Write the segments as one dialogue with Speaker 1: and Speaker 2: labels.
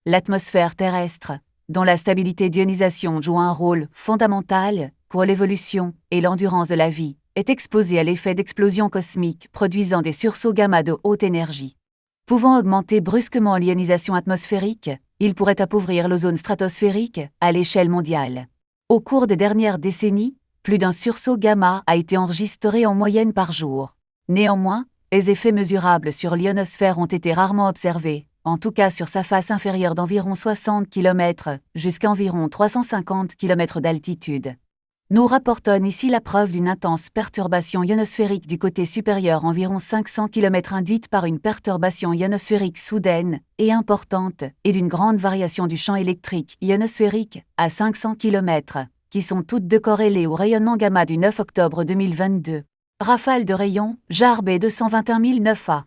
Speaker 1: l'atmosphère terrestre, dont la stabilité d'ionisation joue un rôle fondamental pour l'évolution et l'endurance de la vie, est exposée à l'effet d'explosion cosmique produisant des sursauts gamma de haute énergie. Pouvant augmenter brusquement l'ionisation atmosphérique, il pourrait appauvrir l'ozone stratosphérique à l'échelle mondiale. Au cours des dernières décennies, plus d'un sursaut gamma a été enregistré en moyenne par jour. Néanmoins, les effets mesurables sur l'ionosphère ont été rarement observés, en tout cas sur sa face inférieure d'environ 60 km jusqu'à environ 350 km d'altitude. Nous rapportons ici la preuve d'une intense perturbation ionosphérique du côté supérieur environ 500 km induite par une perturbation ionosphérique soudaine et importante et d'une grande variation du champ électrique ionosphérique à 500 km, qui sont toutes deux corrélées au rayonnement gamma du 9 octobre 2022. Rafale de rayons, JARB 221009A.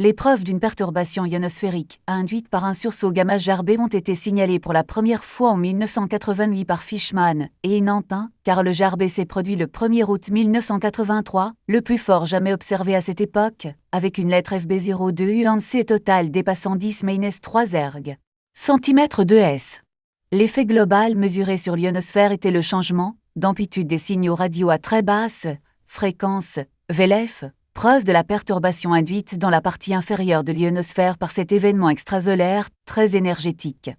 Speaker 1: Les preuves d'une perturbation ionosphérique induite par un sursaut gamma JARB ont été signalées pour la première fois en 1988 par Fishman et Nantin, car le JARB s'est produit le 1er août 1983, le plus fort jamais observé à cette époque, avec une lettre FB02 UNC totale dépassant 10-3 erg. Centimètres de S. L'effet global mesuré sur l'ionosphère était le changement d'amplitude des signaux radio à très basse fréquence, VLF, preuve de la perturbation induite dans la partie inférieure de l'ionosphère par cet événement extrasolaire très énergétique.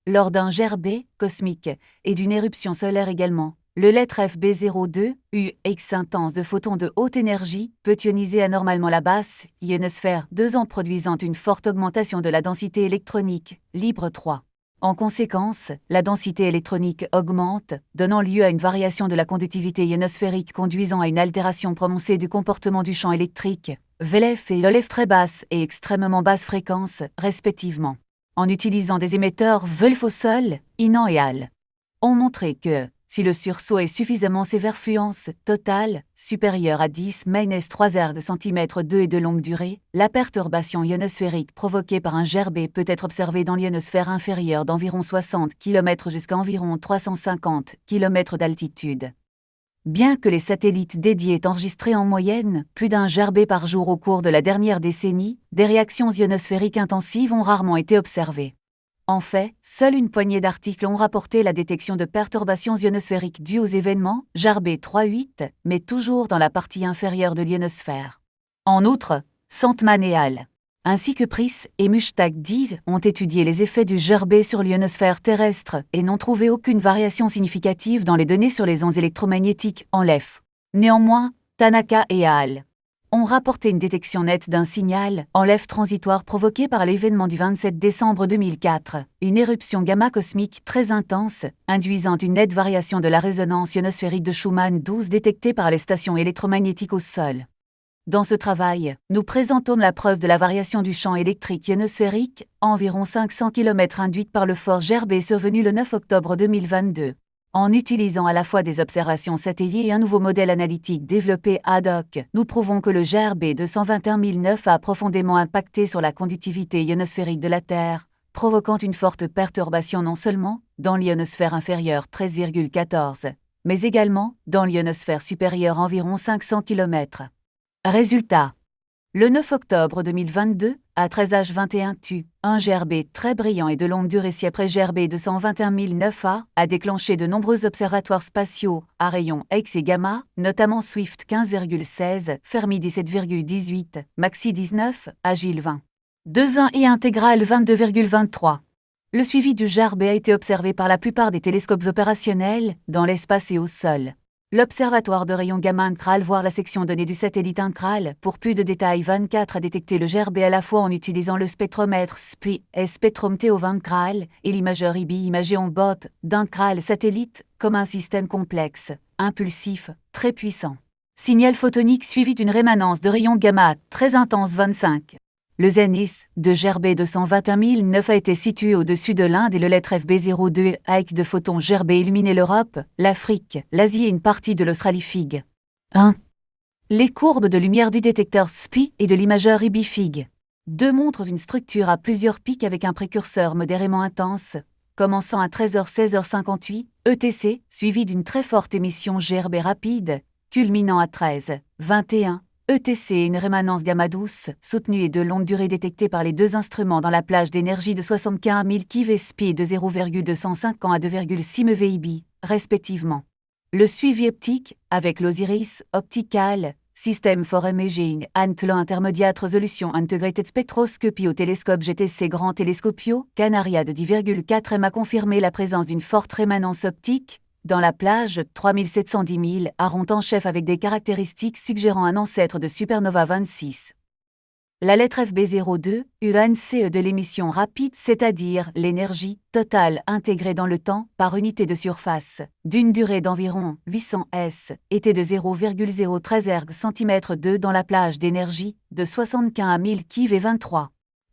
Speaker 1: Lors d'un GRB cosmique et d'une éruption solaire également, le lettre FB02, UX intense de photons de haute énergie, peut ioniser anormalement la basse ionosphère, 2 ans produisant une forte augmentation de la densité électronique, libre 3. En conséquence, la densité électronique augmente, donnant lieu à une variation de la conductivité ionosphérique conduisant à une altération prononcée du comportement du champ électrique, VLF et LF très basse et extrêmement basse fréquence, respectivement. En utilisant des émetteurs VLF au sol, INAN et HAL, ont montré que, si le sursaut est suffisamment sévère fluence totale, supérieure à 10-3 erg de centimètre 2 et de longue durée, la perturbation ionosphérique provoquée par un GRB peut être observée dans l'ionosphère inférieure d'environ 60 km jusqu'à environ 350 km d'altitude. Bien que les satellites dédiés aient enregistré en moyenne plus d'un GRB par jour au cours de la dernière décennie, des réactions ionosphériques intensives ont rarement été observées. En fait, seule une poignée d'articles ont rapporté la détection de perturbations ionosphériques dues aux événements JARB 3.8, mais toujours dans la partie inférieure de l'ionosphère. En outre, Sandman et HAL, ainsi que Pris et Mushtaq 10 ont étudié les effets du JARB sur l'ionosphère terrestre et n'ont trouvé aucune variation significative dans les données sur les ondes électromagnétiques en LEF. Néanmoins, Tanaka et HAL ont rapporté une détection nette d'un signal en LEF transitoire provoqué par l'événement du 27 décembre 2004, une éruption gamma cosmique très intense, induisant une nette variation de la résonance ionosphérique de Schumann 12 détectée par les stations électromagnétiques au sol. Dans ce travail, nous présentons la preuve de la variation du champ électrique ionosphérique, environ 500 km induite par le fort GRB survenu le 9 octobre 2022. En utilisant à la fois des observations satellites et un nouveau modèle analytique développé ad hoc, nous prouvons que le GRB 221009 a profondément impacté sur la conductivité ionosphérique de la Terre, provoquant une forte perturbation non seulement dans l'ionosphère inférieure 13,14, mais également dans l'ionosphère supérieure environ 500 km. Résultat. Le 9 octobre 2022, à 13h21 tu, un GRB très brillant et de longue durée ci-après GRB 221009A a déclenché de nombreux observatoires spatiaux à rayons X et gamma, notamment Swift 15,16, Fermi 17,18, Maxi 19, Agile 20. 2.1 et Intégrale 22,23. Le suivi du GRB a été observé par la plupart des télescopes opérationnels, dans l'espace et au sol. L'observatoire de rayons gamma INCRAL, voire la section donnée du satellite INCRAL, pour plus de détails 24 a détecté le GRB à la fois en utilisant le spectromètre SPI et Spectrum TO INCRAL et l'imageur IBI imagé en bord d'INCRAL satellite comme un système complexe, impulsif, très puissant. Signal photonique suivi d'une rémanence de rayons gamma très intense 25. Le zénith de GRB 221009 a été situé au-dessus de l'Inde et le lettre FB02 avec de photons GRB illuminé l'Europe, l'Afrique, l'Asie et une partie de l'Australie FIG. 1. Les courbes de lumière du détecteur SPI et de l'imageur IBI FIG. 2 montrent une structure à plusieurs pics avec un précurseur modérément intense, commençant à 13h-16h58, ETC, suivi d'une très forte émission GRB rapide, culminant à 13h21, ETC est une rémanence gamma douce, soutenue et de longue durée détectée par les deux instruments dans la plage d'énergie de 75 000 kVSP et de 0,205 ans à 2,6 MeV/b, respectivement. Le suivi optique, avec l'Osiris Optical System for Imaging and Low Intermediate Resolution Integrated Spectroscopy au télescope GTC Grand Telescopio Canaria de 10,4 m a confirmé la présence d'une forte rémanence optique dans la plage 3710 000 à rond en chef avec des caractéristiques suggérant un ancêtre de supernova 26. La lettre FB02, UNCE de l'émission rapide, c'est-à-dire l'énergie totale intégrée dans le temps par unité de surface, d'une durée d'environ 800 s, était de 0,013 erg cm2 dans la plage d'énergie de 75 000 kV23.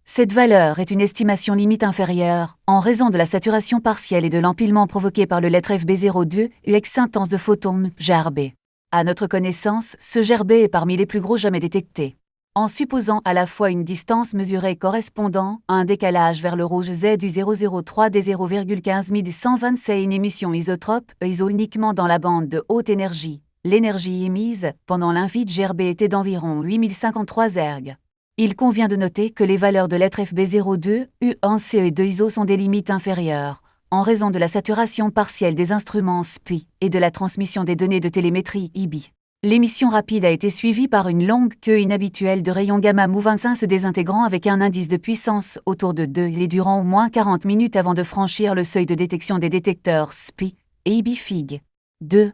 Speaker 1: Cette valeur est une estimation limite inférieure, en raison de la saturation partielle et de l'empilement provoqué par le lettre FB02, UX intense de photons, GRB. À notre connaissance, ce GRB est parmi les plus gros jamais détectés. En supposant à la fois une distance mesurée correspondant à un décalage vers le rouge Z du 003 des 0,15127 et une émission isotrope, ISO uniquement dans la bande de haute énergie, l'énergie émise pendant l'invite GRB était d'environ 8053 erg. Il convient de noter que les valeurs de lettre FB02, U1CE et de ISO sont des limites inférieures, en raison de la saturation partielle des instruments SPI et de la transmission des données de télémétrie IBI. L'émission rapide a été suivie par une longue queue inhabituelle de rayons gamma μ25 se désintégrant avec un indice de puissance autour de 2 et durant au moins 40 minutes avant de franchir le seuil de détection des détecteurs SPI et IBI-FIG. 2.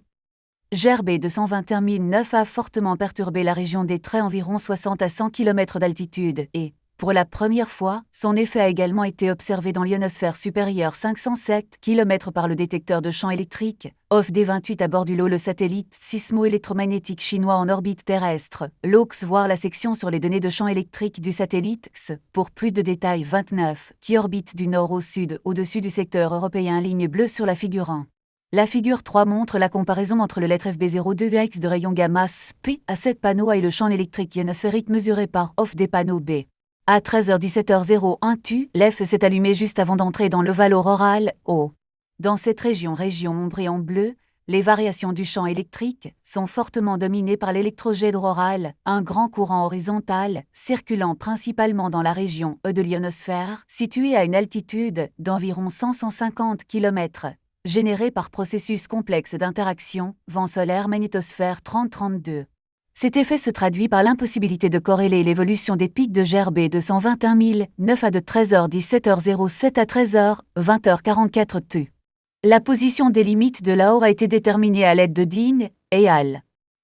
Speaker 1: GRB 221009 a fortement perturbé la région des traits environ 60 à 100 km d'altitude et, pour la première fois, son effet a également été observé dans l'ionosphère supérieure 507 km par le détecteur de champ électrique, OFD28 à bord du LO, le satellite sismo-électromagnétique chinois en orbite terrestre, LOX, voir la section sur les données de champ électrique du satellite X, pour plus de détails 29, qui orbite du nord au sud au-dessus du secteur européen, ligne bleue sur la figure 1. La figure 3 montre la comparaison entre le lettre FB02X de rayon gamma SPI à 7 panneaux A et le champ électrique ionosphérique mesuré par OFF des panneaux B. À 13h17h01 l'EF s'est allumé juste avant d'entrer dans l'ovale auroral O. Dans cette région ombrée en bleu, les variations du champ électrique sont fortement dominées par l'électrojet auroral, un grand courant horizontal circulant principalement dans la région E de l'ionosphère, située à une altitude d'environ 100-150 km. Généré par processus complexe d'interaction, vent solaire magnétosphère 3032. Cet effet se traduit par l'impossibilité de corréler l'évolution des pics de GRB de 121009 à de 13h17h07 à 13h20h44 La position des limites de l'AOR a été déterminée à l'aide de Dean et al.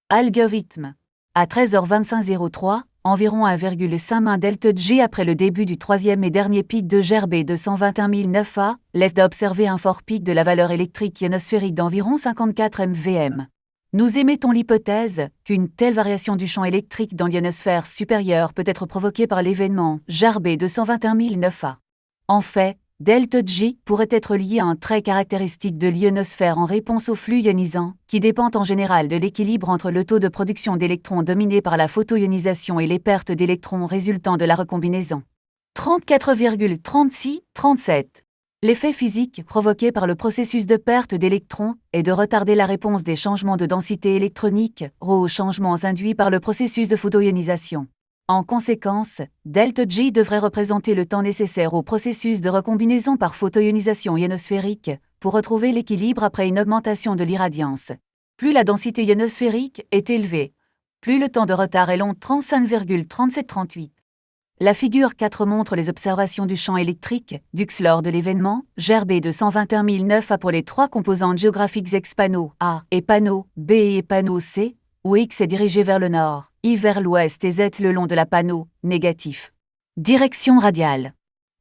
Speaker 1: Algorithme. À 13h25h03, environ 1,5 main delta G après le début du troisième et dernier pic de GRB de 121009 A, l'EF a observé un fort pic de la valeur électrique ionosphérique d'environ 54 MVM. Nous émettons l'hypothèse qu'une telle variation du champ électrique dans l'ionosphère supérieure peut être provoquée par l'événement GRB de 121009 A. En fait, delta G pourrait être lié à un trait caractéristique de l'ionosphère en réponse au flux ionisant, qui dépend en général de l'équilibre entre le taux de production d'électrons dominé par la photoionisation et les pertes d'électrons résultant de la recombinaison. 34,36-37 L'effet physique provoqué par le processus de perte d'électrons est de retarder la réponse des changements de densité électronique, ρ aux changements induits par le processus de photoionisation. En conséquence, delta G devrait représenter le temps nécessaire au processus de recombinaison par photoionisation ionosphérique pour retrouver l'équilibre après une augmentation de l'irradiance. Plus la densité ionosphérique est élevée, plus le temps de retard est long 35,3738. La figure 4 montre les observations du champ électrique d'UX lors de l'événement GRB de 121009 A pour les trois composantes géographiques X panneau A et panneau B et panneau C, où X est dirigé vers le nord, Y vers l'ouest et Z le long de la panneau négatif. Direction radiale.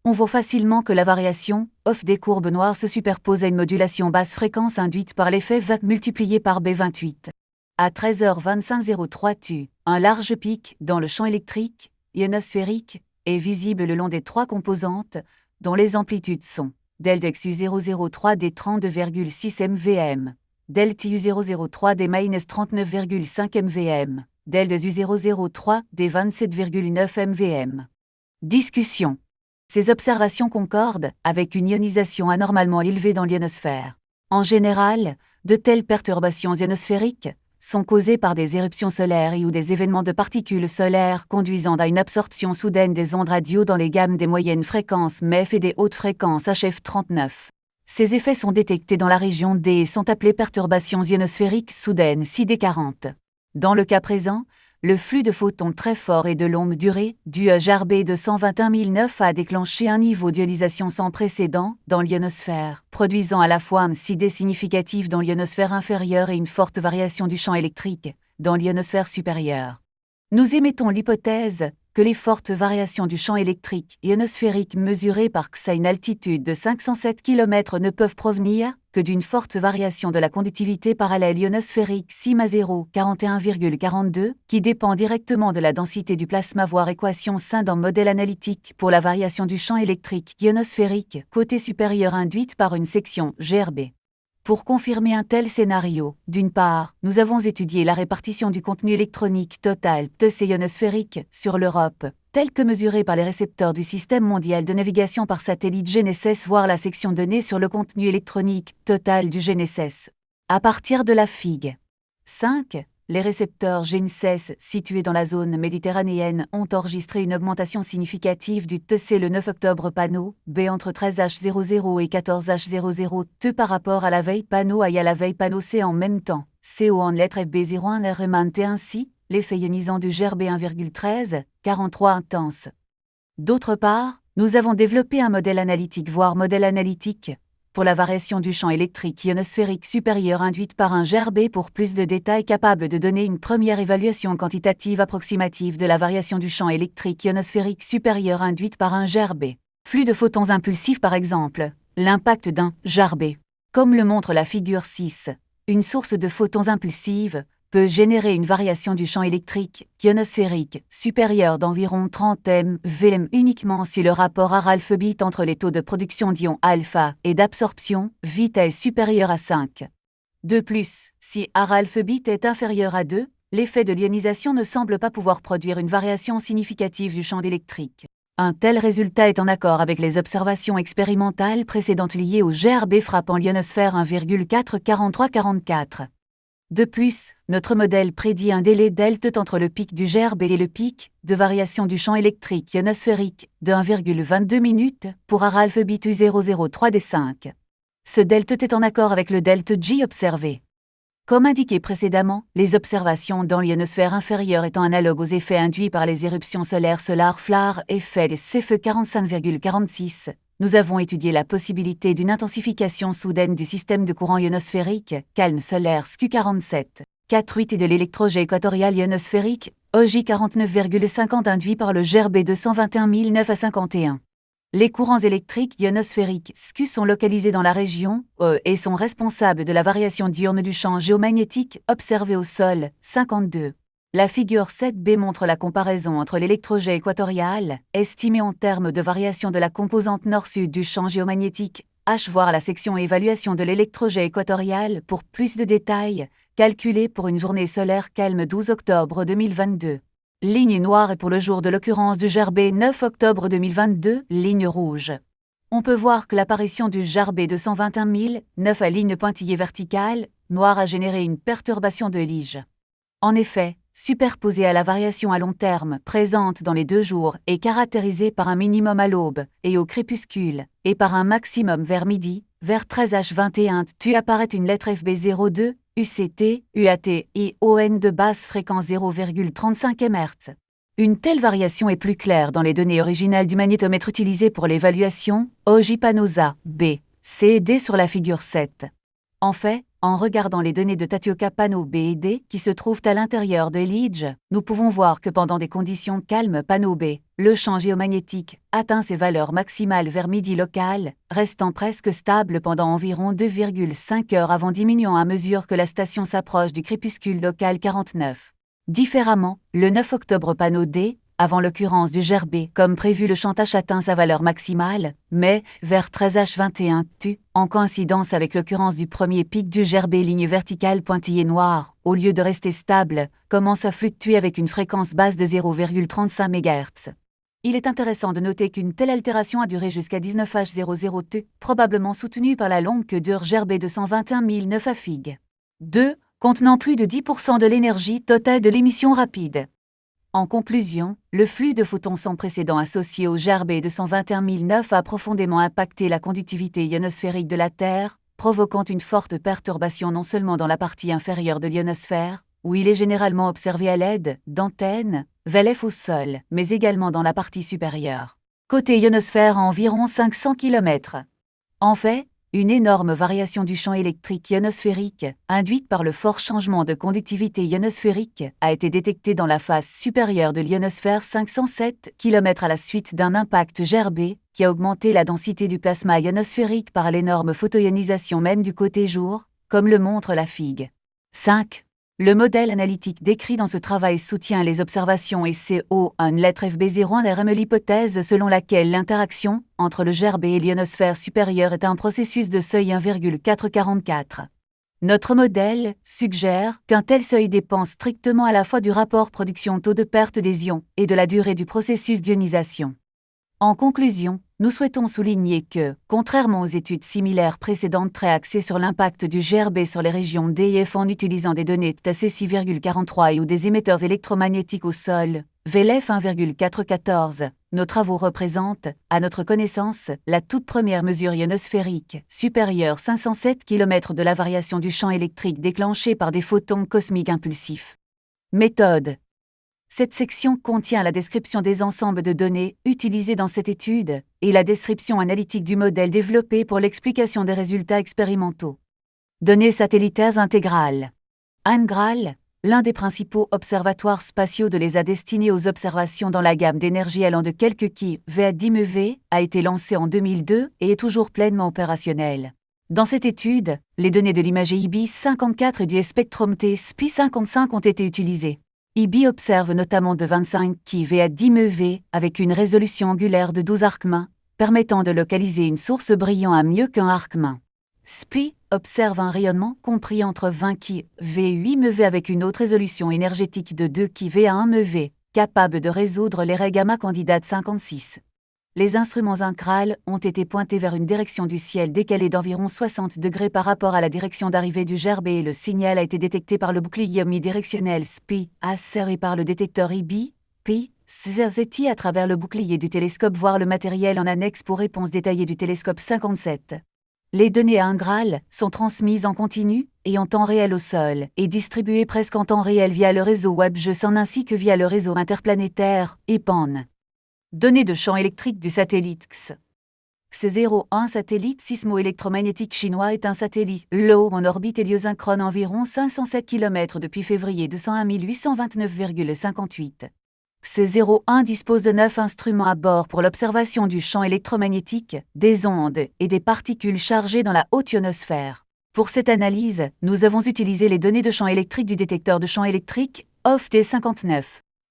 Speaker 1: On voit facilement que la variation off des courbes noires se superpose à une modulation basse fréquence induite par l'effet VAT multiplié par B28. À 13h25h03 un large pic dans le champ électrique ionosphérique est visible le long des trois composantes, dont les amplitudes sont delta XU003 des 32,6 MVM, delta U003 des -39,5 MVM, delta U003 des 27,9 MVM. Discussion. Ces observations concordent avec une ionisation anormalement élevée dans l'ionosphère. En général, de telles perturbations ionosphériques sont causées par des éruptions solaires ou des événements de particules solaires conduisant à une absorption soudaine des ondes radio dans les gammes des moyennes fréquences MEF et des hautes fréquences HF39. Ces effets sont détectés dans la région D et sont appelés perturbations ionosphériques soudaines CD40. Dans le cas présent, le flux de photons très fort et de longue durée, dû à GeRB 221009, a déclenché un niveau d'ionisation sans précédent dans l'ionosphère, produisant à la fois un CD significatif dans l'ionosphère inférieure et une forte variation du champ électrique dans l'ionosphère supérieure. Nous émettons l'hypothèse que les fortes variations du champ électrique ionosphérique mesurées par X à une altitude de 507 km ne peuvent provenir que d'une forte variation de la conductivité parallèle ionosphérique sigma 0 41,42 qui dépend directement de la densité du plasma, voire équation SIN dans modèle analytique pour la variation du champ électrique ionosphérique côté supérieur induite par une section GeRB. Pour confirmer un tel scénario, d'une part, nous avons étudié la répartition du contenu électronique total TC ionosphérique sur l'Europe, tel que mesuré par les récepteurs du système mondial de navigation par satellite GNSS, voire la section donnée sur le contenu électronique total du GNSS. À partir de la Fig. 5. Les récepteurs GNSS situés dans la zone méditerranéenne ont enregistré une augmentation significative du TC le 9 octobre panneau B entre 13H00 et 14H00 T par rapport à la veille panneau A et à la veille panneau C en même temps. CO en lettres FB01 RMANT ainsi, l'effet ionisant du GeRB 1,13, 43 intense. D'autre part, nous avons développé un modèle analytique, voire modèle analytique, pour la variation du champ électrique ionosphérique supérieur induite par un GeRB pour plus de détails capable de donner une première évaluation quantitative approximative de la variation du champ électrique ionosphérique supérieur induite par un GeRB. Flux de photons impulsifs par exemple, l'impact d'un GeRB. Comme le montre la figure 6, une source de photons impulsives peut générer une variation du champ électrique ionosphérique supérieure d'environ 30 mVm uniquement si le rapport R-alpha-bit entre les taux de production d'ions alpha et d'absorption vita est supérieur à 5. De plus, si R-alpha-bit est inférieur à 2, l'effet de l'ionisation ne semble pas pouvoir produire une variation significative du champ électrique. Un tel résultat est en accord avec les observations expérimentales précédentes liées au GeRB frappant l'ionosphère 1,44344. De plus, notre modèle prédit un délai delta entre le pic du GeRB et le pic de variation du champ électrique ionosphérique de 1,22 minutes pour R-alpha-bit U003D5. Ce delta est en accord avec le delta G observé. Comme indiqué précédemment, les observations dans l'ionosphère inférieure étant analogues aux effets induits par les éruptions solaires solar-flare effet des CFE 45,46, nous avons étudié la possibilité d'une intensification soudaine du système de courant ionosphérique, calme solaire SQ47, 4,8 et de l'électrojet équatorial ionosphérique, OJ49,50 induit par le GeRB 221009 à 51. Les courants électriques ionosphériques SQ sont localisés dans la région et sont responsables de la variation diurne du champ géomagnétique observé au sol, 52. La figure 7b montre la comparaison entre l'électrojet équatorial, estimé en termes de variation de la composante nord-sud du champ géomagnétique, H, voir la section évaluation de l'électrojet équatorial pour plus de détails, calculé pour une journée solaire calme 12 octobre 2022. Ligne noire est pour le jour de l'occurrence du GeRB 9 octobre 2022, ligne rouge. On peut voir que l'apparition du GeRB 221009 à ligne pointillée verticale, noire a généré une perturbation de Lige. En effet, superposée à la variation à long terme présente dans les 2 jours et caractérisée par un minimum à l'aube et au crépuscule, et par un maximum vers midi, vers 13h21 tu apparaît une lettre FB02, UCT, UAT, ION de basse fréquence 0,35 MHz. Une telle variation est plus claire dans les données originales du magnétomètre utilisé pour l'évaluation, OJ-PANOSA, B, C et D sur la figure 7. En fait, en regardant les données de Tatioka Pano B et D qui se trouvent à l'intérieur de Lige, nous pouvons voir que pendant des conditions calmes Pano B, le champ géomagnétique atteint ses valeurs maximales vers midi local, restant presque stable pendant environ 2,5 heures avant diminuant à mesure que la station s'approche du crépuscule local 49. Différemment, le 9 octobre Pano D, avant l'occurrence du GeRB, comme prévu le champ H atteint sa valeur maximale, mais, vers 13h21 tu, en coïncidence avec l'occurrence du premier pic du GeRB ligne verticale pointillée noire, au lieu de rester stable, commence à fluctuer avec une fréquence basse de 0,35 MHz. Il est intéressant de noter qu'une telle altération a duré jusqu'à 19H00 t, probablement soutenue par la longue queue dure GeRB 221009 à Fig. 2. contenant plus de 10% de l'énergie totale de l'émission rapide. En conclusion, le flux de photons sans précédent associé au GeRB 221009 a profondément impacté la conductivité ionosphérique de la Terre, provoquant une forte perturbation non seulement dans la partie inférieure de l'ionosphère, où il est généralement observé à l'aide d'antennes, VLF au sol, mais également dans la partie supérieure. Côté ionosphère à environ 500 km. En fait, une énorme variation du champ électrique ionosphérique, induite par le fort changement de conductivité ionosphérique, a été détectée dans la face supérieure de l'ionosphère 507 km à la suite d'un impact GeRB qui a augmenté la densité du plasma ionosphérique par l'énorme photoionisation même du côté jour, comme le montre la Fig. 5. Le modèle analytique décrit dans ce travail soutient les observations et CO1 lettre FB01 RM l'hypothèse selon laquelle l'interaction entre le GeRB et l'ionosphère supérieure est un processus de seuil 1,444. Notre modèle suggère qu'un tel seuil dépend strictement à la fois du rapport production-taux de perte des ions et de la durée du processus d'ionisation. En conclusion, nous souhaitons souligner que, contrairement aux études similaires précédentes très axées sur l'impact du GeRB sur les régions D et F en utilisant des données TAC 6,43 et ou des émetteurs électromagnétiques au sol, VLF 1,414, nos travaux représentent, à notre connaissance, la toute première mesure ionosphérique, supérieure 507 km de la variation du champ électrique déclenchée par des photons cosmiques impulsifs. Méthode. Cette section contient la description des ensembles de données utilisés dans cette étude et la description analytique du modèle développé pour l'explication des résultats expérimentaux. Données satellitaires intégrales. ANGRAL, l'un des principaux observatoires spatiaux de l'ESA destinés aux observations dans la gamme d'énergie allant de quelques kV à 10 MeV, a été lancé en 2002 et est toujours pleinement opérationnel. Dans cette étude, les données de l'imagé IBI 54 et du spectrum TSP 55 ont été utilisées. IBI observe notamment de 25 kV à 10 MeV avec une résolution angulaire de 12 arcmin, permettant de localiser une source brillant à mieux qu'un arcmin. SPI observe un rayonnement compris entre 20 kV et 8 MeV avec une haute résolution énergétique de 2 kV à 1 MeV, capable de résoudre les raies gamma candidates 56. Les instruments ANGRAL ont été pointés vers une direction du ciel décalée d'environ 60 degrés par rapport à la direction d'arrivée du GeRB et le signal a été détecté par le bouclier omnidirectionnel SPI, et par le détecteur IBI, PI, CZT à travers le bouclier du télescope voir le matériel en annexe pour réponse détaillée du télescope 57. Les données ANGRAL sont transmises en continu et en temps réel au sol et distribuées presque en temps réel via le réseau WebGeoSAN ainsi que via le réseau interplanétaire EPAN. Données de champ électrique du satellite X. X01 satellite sismo-électromagnétique chinois est un satellite LEO en orbite héliosynchrone environ 507 km depuis février 201 829,58. X01 dispose de 9 instruments à bord pour l'observation du champ électromagnétique, des ondes et des particules chargées dans la haute ionosphère. Pour cette analyse, nous avons utilisé les données de champ électrique du détecteur de champ électrique OFD59.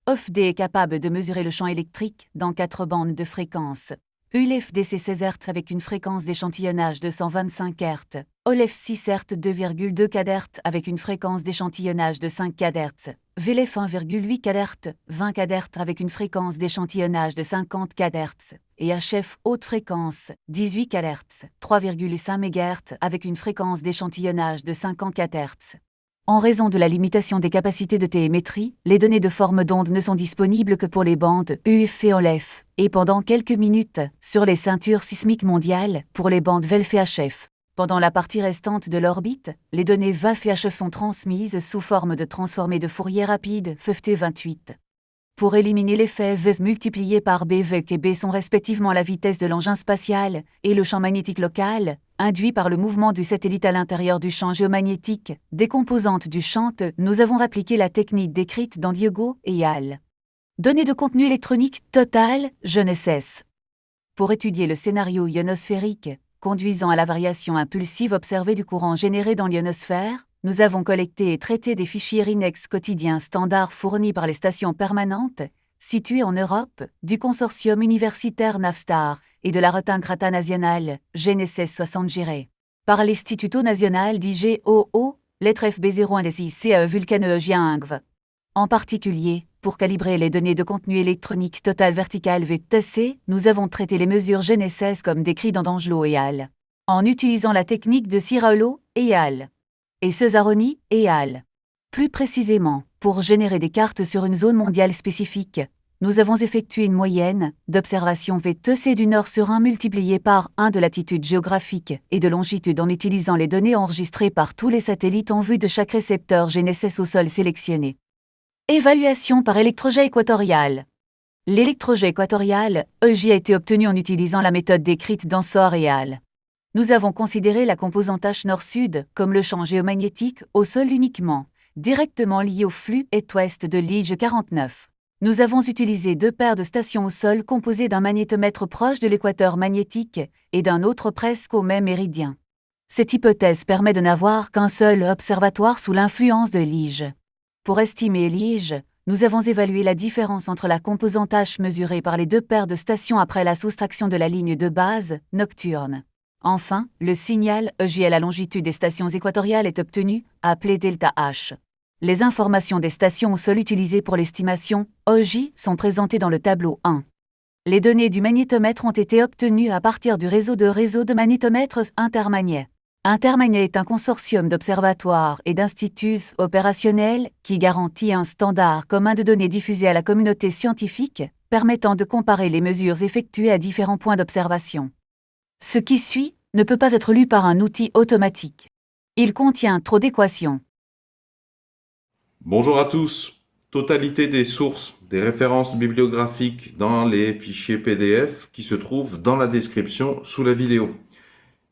Speaker 1: OFD est capable de mesurer le champ électrique dans 4 bandes de fréquences. ULFDC 16 Hz avec une fréquence d'échantillonnage de 125 Hz, OLF 6 Hz 2,2 kHz avec une fréquence d'échantillonnage de 5 kHz, VLF 1,8 kHz 20 kHz avec une fréquence d'échantillonnage de 50 kHz, et HF haute fréquence 18 kHz 3,5 MHz avec une fréquence d'échantillonnage de 50 kHz. En raison de la limitation des capacités de télémétrie, les données de forme d'onde ne sont disponibles que pour les bandes UF et OLF, et pendant quelques minutes, sur les ceintures sismiques mondiales, pour les bandes VELF et HF. Pendant la partie restante de l'orbite, les données VAF et HF sont transmises sous forme de transformés de Fourier rapide FT28. Pour éliminer l'effet V multiplié par B, V et B sont respectivement la vitesse de l'engin spatial et le champ magnétique local, induit par le mouvement du satellite à l'intérieur du champ géomagnétique, des composantes du champ. Nous avons appliqué la technique décrite dans Diogo et al. Données de contenu électronique total, GNSS. Pour étudier le scénario ionosphérique, conduisant à la variation impulsive observée du courant généré dans l'ionosphère, nous avons collecté et traité des fichiers RINEX quotidiens standards fournis par les stations permanentes, situées en Europe, du consortium universitaire NAVSTAR et de la Rotting Nationale, GNSS 60 gérée par l'Istituto Nazionale di GOO, lettre FB01 des ICAE Vulcaneugien. En particulier, pour calibrer les données de contenu électronique total vertical VTC, nous avons traité les mesures GNSS comme décrit dans D'Angelo et al. En utilisant la technique de Ciraulo et al. et Cesaroni et al. Plus précisément, pour générer des cartes sur une zone mondiale spécifique, nous avons effectué une moyenne d'observation VTC du nord sur 1 multiplié par 1 de latitude géographique et de longitude en utilisant les données enregistrées par tous les satellites en vue de chaque récepteur GNSS au sol sélectionné. Évaluation par électrojet équatorial. L'électrojet équatorial, EJ, a été obtenu en utilisant la méthode décrite dans SOR et al. Nous avons considéré la composante H nord-sud comme le champ géomagnétique au sol uniquement, directement lié au flux est-ouest de Liege 49. Nous avons utilisé 2 paires de stations au sol composées d'un magnétomètre proche de l'équateur magnétique et d'un autre presque au même méridien. Cette hypothèse permet de n'avoir qu'un seul observatoire sous l'influence de Liege. Pour estimer Liege, nous avons évalué la différence entre la composante H mesurée par les 2 paires de stations après la soustraction de la ligne de base nocturne. Enfin, le signal EJ à la longitude des stations équatoriales est obtenu, appelé delta H. Les informations des stations au sol utilisées pour l'estimation EJ sont présentées dans le tableau 1. Les données du magnétomètre ont été obtenues à partir du réseau de magnétomètres Intermagnet. Intermagnet est un consortium d'observatoires et d'instituts opérationnels qui garantit un standard commun de données diffusé à la communauté scientifique, permettant de comparer les mesures effectuées à différents points d'observation. Ce qui suit ne peut pas être lu par un outil automatique. Il contient trop d'équations.
Speaker 2: Bonjour à tous. Totalité des sources, des références bibliographiques dans les fichiers PDF qui se trouvent dans la description sous la vidéo.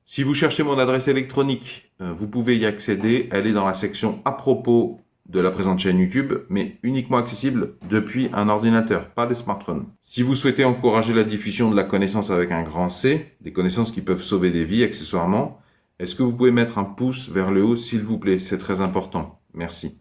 Speaker 2: Si vous cherchez mon adresse électronique, vous pouvez y accéder. Elle est dans la section à propos de la présente chaîne YouTube, mais uniquement accessible depuis un ordinateur, pas des smartphones. Si vous souhaitez encourager la diffusion de la connaissance avec un grand C, des connaissances qui peuvent sauver des vies accessoirement, est-ce que vous pouvez mettre un pouce vers le haut, s'il vous plaît? C'est très important. Merci.